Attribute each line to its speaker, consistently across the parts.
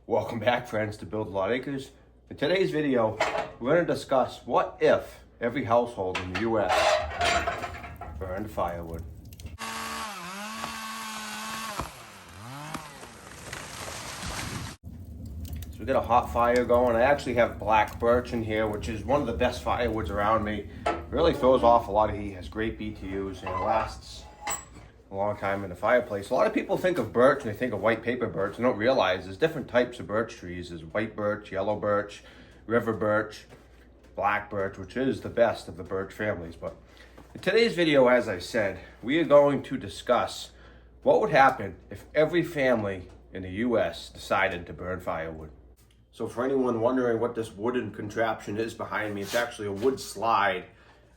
Speaker 1: Welcome back, friends, to Build a Lot Acres. In today's video, we're going to discuss what if every household in the U.S. burned firewood. So we got a hot fire going. I actually have black birch in here, which is one of the best firewoods around me. It really throws off a lot of heat, has great BTUs, and it lasts a long time in the fireplace. A lot of people think of birch and they think of white paper birch and don't realize there's different types of birch trees. There's white birch, yellow birch, river birch, black birch, which is the best of the birch families. But in today's video, as I said, we are going to discuss what would happen if every family in the US decided to burn firewood. So for anyone wondering what this wooden contraption is behind me, it's actually a wood slide.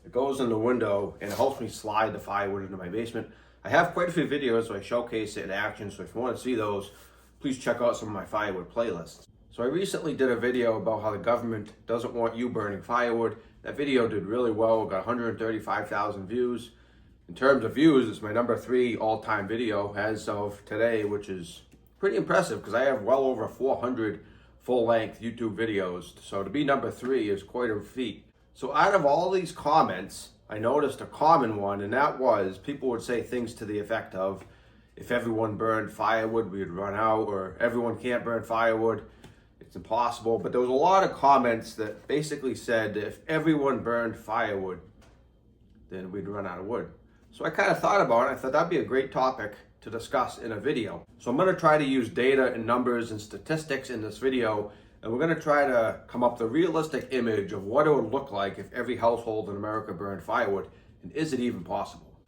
Speaker 1: It goes in the window and it helps me slide the firewood into my basement. I have quite a few videos, so I showcase it in action, so if you want to see those, please check out some of my firewood playlists. So I recently did a video about how the government doesn't want you burning firewood. That video did really well, it got 135,000 views. In terms of views, it's my number 3 all-time video as of today, which is pretty impressive because I have well over 400 full-length YouTube videos. So to be number 3 is quite a feat. So out of all these comments, I noticed a common one, and that was people would say things to the effect of, if everyone burned firewood, we'd run out, or everyone can't burn firewood, it's impossible. But there was a lot of comments that basically said that if everyone burned firewood, then we'd run out of wood. So I kind of thought about it, I thought that'd be a great topic to discuss in a video. So I'm going to try to use data and numbers and statistics in this video, and we're going to try to come up with a realistic image of what it would look like if every household in America burned firewood, and is it even possible?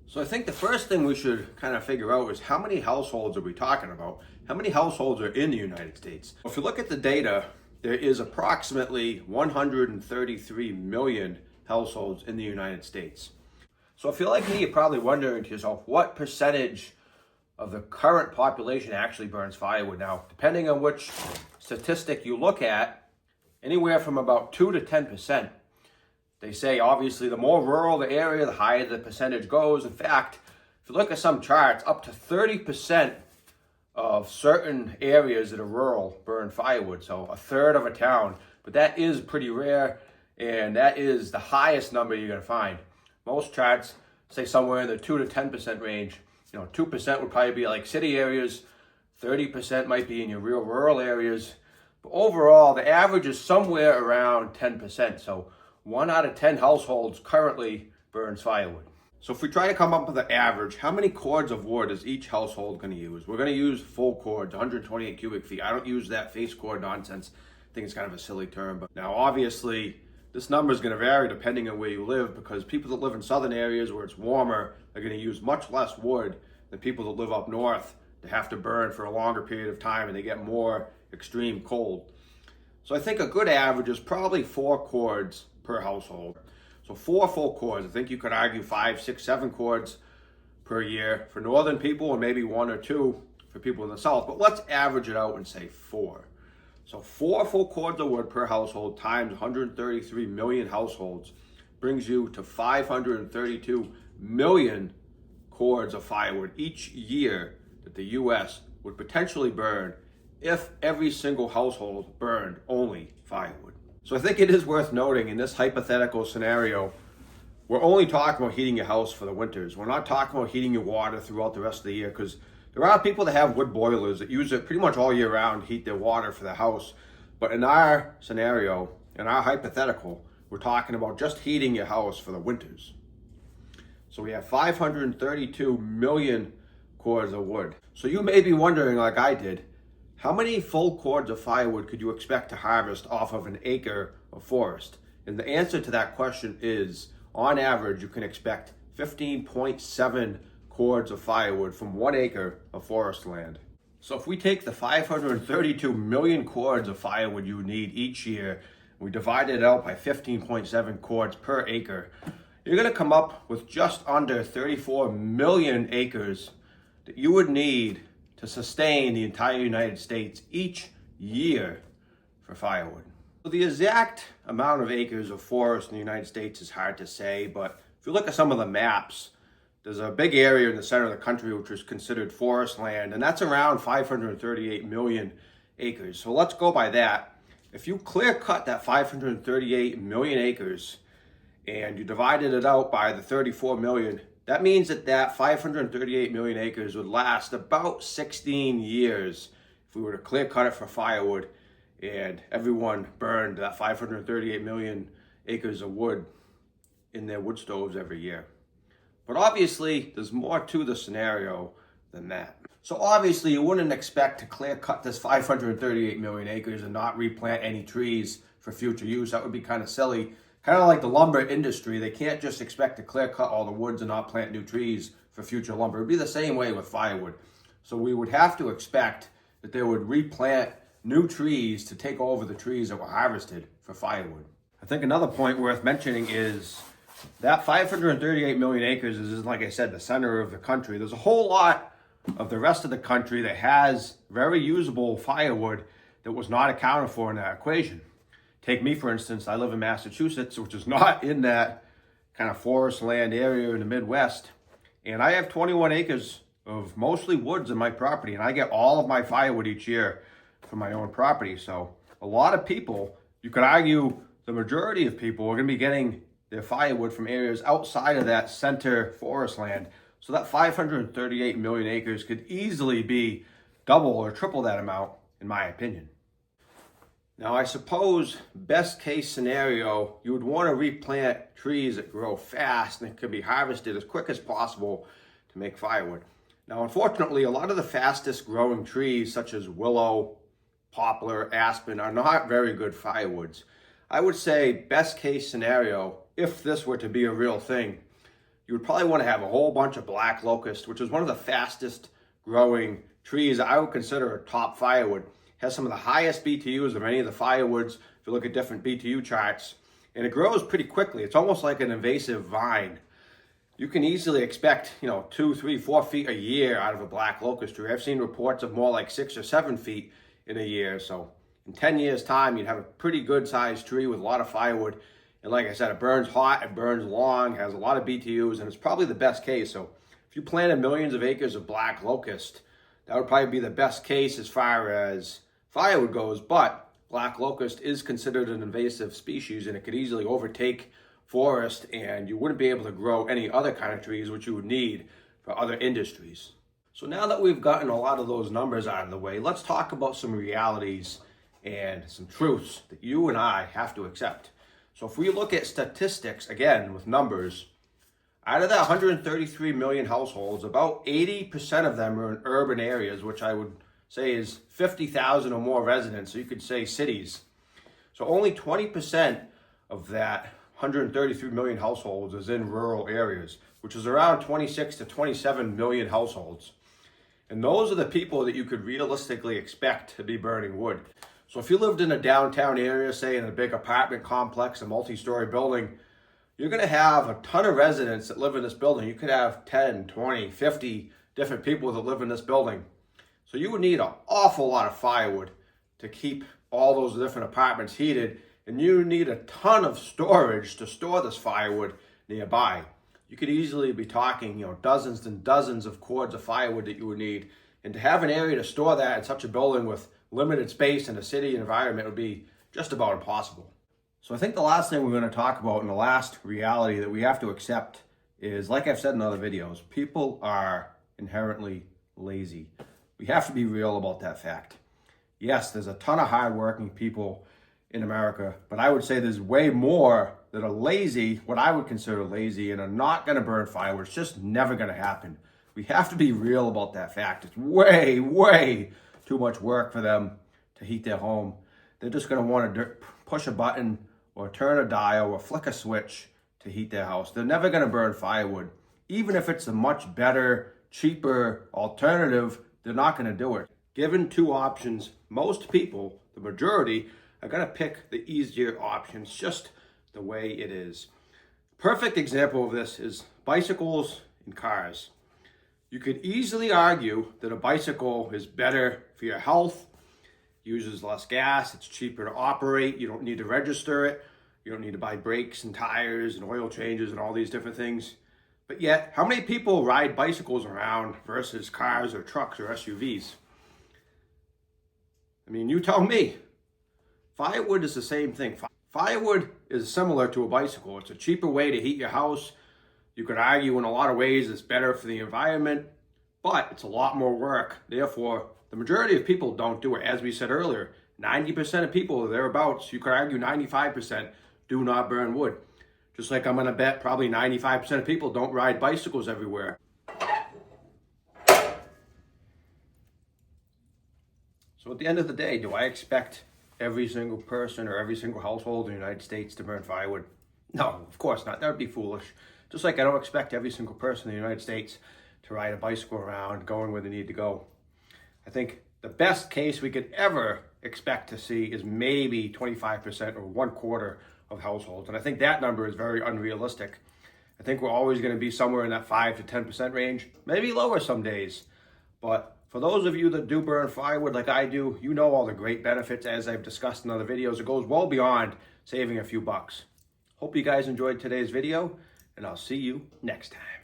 Speaker 1: So I think the first thing we should kind of figure out is how many households are we talking about? How many households are in the United States? If you look at the data, there is approximately 133 million households in the United States. So if you're like me, you're probably wondering to yourself, what percentage of the current population actually burns firewood? Now, depending on which statistic you look at, anywhere from about 2 to 10%. They say, obviously, the more rural the area, the higher the percentage goes. In fact, if you look at some charts, up to 30% of certain areas that are rural burn firewood, so a third of a town. But that is pretty rare, and that is the highest number you're going to find. Most charts say somewhere in the 2 to 10% range. 2% would probably be like city areas, 30% might be in your real rural areas. But overall, the average is somewhere around 10%. So 1 out of 10 households currently burns firewood. So if we try to come up with an average, how many cords of wood is each household going to use? We're going to use full cords, 128 cubic feet. I don't use that face cord nonsense. I think it's kind of a silly term. But now, obviously, this number is going to vary depending on where you live, because people that live in southern areas where it's warmer are going to use much less wood than people that live up north that have to burn for a longer period of time and they get more extreme cold. So I think a good average is probably 4 cords per household. So 4 full cords. I think you could argue 5, 6, 7 cords per year for northern people and maybe 1 or 2 for people in the south. But let's average it out and say 4. So 4 full cords of wood per household times 133 million households brings you to 532 million cords of firewood each year that the U.S. would potentially burn if every single household burned only firewood. So I think it is worth noting in this hypothetical scenario, we're only talking about heating your house for the winters. We're not talking about heating your water throughout the rest of the year, because there are people that have wood boilers that use it pretty much all year round to heat their water for the house. But in our scenario, in our hypothetical, we're talking about just heating your house for the winters. So we have 532 million cords of wood. So you may be wondering, like I did, how many full cords of firewood could you expect to harvest off of an acre of forest? And the answer to that question is, on average, you can expect 15.7 cords of firewood from 1 acre of forest land. So if we take the 532 million cords of firewood you need each year, we divide it out by 15.7 cords per acre, you're going to come up with just under 34 million acres that you would need to sustain the entire United States each year for firewood. So the exact amount of acres of forest in the United States is hard to say, but if you look at some of the maps, there's a big area in the center of the country which is considered forest land, and that's around 538 million acres. So let's go by that. If you clear cut that 538 million acres and you divided it out by the 34 million, that means that 538 million acres would last about 16 years if we were to clear cut it for firewood and everyone burned that 538 million acres of wood in their wood stoves every year. But obviously, there's more to the scenario than that. So obviously, you wouldn't expect to clear cut this 538 million acres and not replant any trees for future use. That would be kind of silly. Kind of like the lumber industry, they can't just expect to clear cut all the woods and not plant new trees for future lumber. It would be the same way with firewood. So we would have to expect that they would replant new trees to take over the trees that were harvested for firewood. I think another point worth mentioning is that 538 million acres is, like I said, the center of the country. There's a whole lot of the rest of the country that has very usable firewood that was not accounted for in that equation. Take me, for instance. I live in Massachusetts, which is not in that kind of forest land area in the Midwest. And I have 21 acres of mostly woods in my property, and I get all of my firewood each year from my own property. So a lot of people, you could argue the majority of people are going to be getting their firewood from areas outside of that center forest land. So that 538 million acres could easily be double or triple that amount, in my opinion. Now, I suppose best case scenario, you would want to replant trees that grow fast and can be harvested as quick as possible to make firewood. Now, unfortunately, a lot of the fastest growing trees, such as willow, poplar, aspen, are not very good firewoods. I would say best case scenario, if this were to be a real thing, you would probably want to have a whole bunch of black locust, which is one of the fastest growing trees I would consider a top firewood. Has some of the highest BTUs of any of the firewoods if you look at different BTU charts, and it grows pretty quickly. It's almost like an invasive vine. You can easily expect 2, 3, 4 feet a year out of a black locust tree. I've seen reports of more like 6 or 7 feet in a year. So in 10 years time, you'd have a pretty good sized tree with a lot of firewood. And like I said, it burns hot, it burns long, has a lot of BTUs, and it's probably the best case. So if you planted millions of acres of black locust, that would probably be the best case as far as firewood goes. But black locust is considered an invasive species, and it could easily overtake forest, and you wouldn't be able to grow any other kind of trees which you would need for other industries. So now that we've gotten a lot of those numbers out of the way, let's talk about some realities and some truths that you and I have to accept. So if we look at statistics, again, with numbers, out of that 133 million households, about 80% of them are in urban areas, which I would say is 50,000 or more residents. So you could say cities. So only 20% of that 133 million households is in rural areas, which is around 26 to 27 million households. And those are the people that you could realistically expect to be burning wood. So if you lived in a downtown area, say in a big apartment complex, a multi-story building, you're going to have a ton of residents that live in this building. You could have 10, 20, 50 different people that live in this building. So you would need an awful lot of firewood to keep all those different apartments heated, and you need a ton of storage to store this firewood nearby. You could easily be talking, dozens and dozens of cords of firewood that you would need. And to have an area to store that in such a building with limited space in a city environment would be just about impossible. So I think the last thing we're going to talk about, and the last reality that we have to accept, is, like I've said in other videos, people are inherently lazy. We have to be real about that fact. Yes, there's a ton of hardworking people in America, but I would say there's way more that are lazy, what I would consider lazy, and are not going to burn firewood. It's just never going to happen. We have to be real about that fact. It's way, way too much work for them to heat their home. They're just going to want to push a button or turn a dial or flick a switch to heat their house. They're never going to burn firewood. Even if it's a much better, cheaper alternative, they're not going to do it. Given two options, most people, the majority, are going to pick the easier options, just the way it is. Perfect example of this is bicycles and cars. You could easily argue that a bicycle is better for your health, uses less gas, it's cheaper to operate, you don't need to register it, you don't need to buy brakes and tires and oil changes and all these different things. But yet, how many people ride bicycles around versus cars or trucks or SUVs? I mean, you tell me. Firewood is the same thing. Firewood is similar to a bicycle. It's a cheaper way to heat your house. You could argue in a lot of ways it's better for the environment, but it's a lot more work. Therefore, the majority of people don't do it. As we said earlier, 90% of people, thereabouts, you could argue 95%, do not burn wood. Just like I'm gonna bet probably 95% of people don't ride bicycles everywhere. So at the end of the day, do I expect every single person or every single household in the United States to burn firewood? No, of course not. That would be foolish. Just like I don't expect every single person in the United States to ride a bicycle around going where they need to go. I think the best case we could ever expect to see is maybe 25% or 1/4 of households. And I think that number is very unrealistic. I think we're always going to be somewhere in that 5 to 10% range, maybe lower some days. But for those of you that do burn firewood like I do, you know all the great benefits, as I've discussed in other videos. It goes well beyond saving a few bucks. Hope you guys enjoyed today's video, and I'll see you next time.